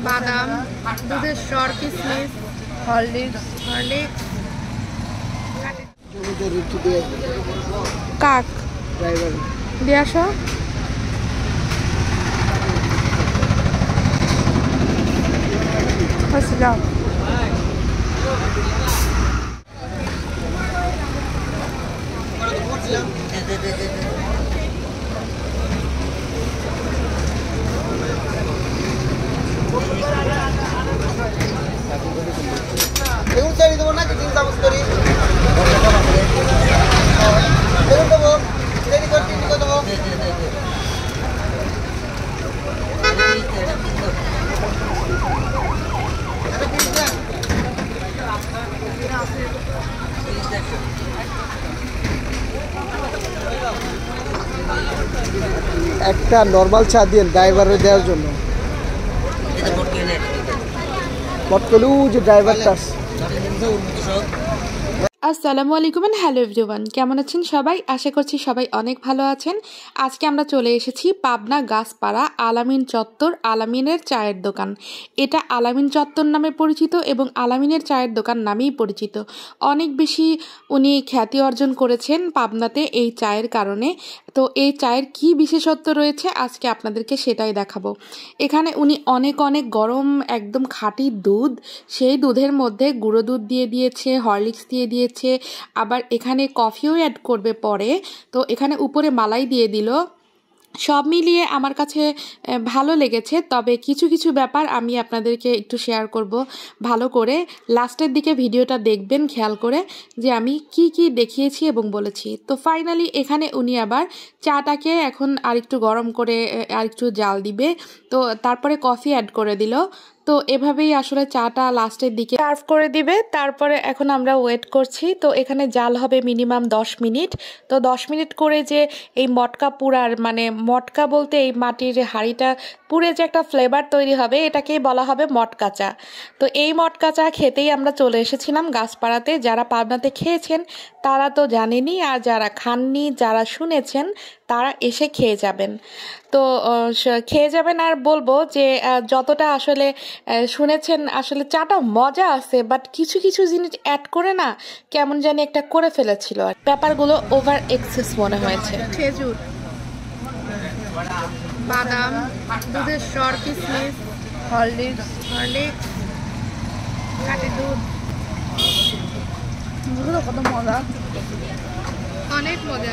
বাদাম, দুধের স্বর, কিশমিশ, হরলিক্স, কাক দিয়ে আসো। যাও বেগুন চাই দেবো না কিছু চামচ করি বেগুন দেবো দেরি করে চিনি করে দেবো একটা নরমাল চা দিয়ে ড্রাইভারে দেওয়ার জন্য বটকলু যে ড্রাইভারটা। আসসালামু আলাইকুম এন্ড হ্যালো এভরিওয়ান, কেমন আছেন সবাই? আশা করছি সবাই অনেক ভালো আছেন। আজকে আমরা চলে এসেছি পাবনা গাছপাড়া আলামিন চত্বর, আলামিনের চায়ের দোকান। এটা আলামিন চত্বর নামে পরিচিত এবং আলামিনের চায়ের দোকান নামেই পরিচিত। অনেক বেশি উনি খ্যাতি অর্জন করেছেন পাবনাতে এই চায়ের কারণে। তো এই চায়ের কি বিশেষত্ব রয়েছে আজকে আপনাদেরকে সেটাই দেখাবো। এখানে উনি অনেক অনেক গরম একদম খাঁটি দুধ, সেই দুধের মধ্যে গুঁড়ো দুধ দিয়ে দিয়েছে, হরলিক্স দিয়ে দিয়েছে, আবার এখানে কফিও অ্যাড করবে পরে। তো এখানে উপরে মালাই দিয়ে দিল। সব মিলিয়ে আমার কাছে ভালো লেগেছে, তবে কিছু কিছু ব্যাপার আমি আপনাদেরকে একটু শেয়ার করব ভালো করে। লাস্টের দিকে ভিডিওটা দেখবেন খেয়াল করে যে আমি কি কি দেখিয়েছি এবং বলেছি। তো ফাইনালি এখানে উনি আবার চাটাকে এখন আরেকটু গরম করে আরেকটু জাল দিবে, তো তারপরে কফি অ্যাড করে দিল। তো এভাবেই আসলে চাটা লাস্টের দিকে সার্ভ করে দিবে। তারপরে এখন আমরা ওয়েট করছি। তো এখানে জাল হবে মিনিমাম 10 মিনিট। তো 10 মিনিট করে যে এই মটকা পুরার, মানে মটকা বলতে এই মাটির হাঁড়িটা পুড়ে যে একটা ফ্লেভার তৈরি হবে, এটাকেই বলা হবে মটকা চা। তো এই মটকা চা খেতেই আমরা চলে এসেছিলাম গাছপাড়াতে। যারা পাবনাতে খেয়েছেন তারা তো জানেনই, আর যারা খাননি, যারা শুনেছেন তারা এসে খেয়ে যাবেন। তো খেয়ে যাবেন। আর বলবো যে যতটা আসলে শুনেছেন আসলে চাটা মজা আছে, বাট কিছু কিছু জিনিস অ্যাড করে না কেমন জানি একটা করে ফেলেছিল, ব্যাপারগুলো ওভার এক্সেস মনে হয়েছে। খেজুর, বাদাম, দুধের স্বর, কিশমিশ, হরলিক্স, কাঠি দুধ, কত মজা, অনেক মজা।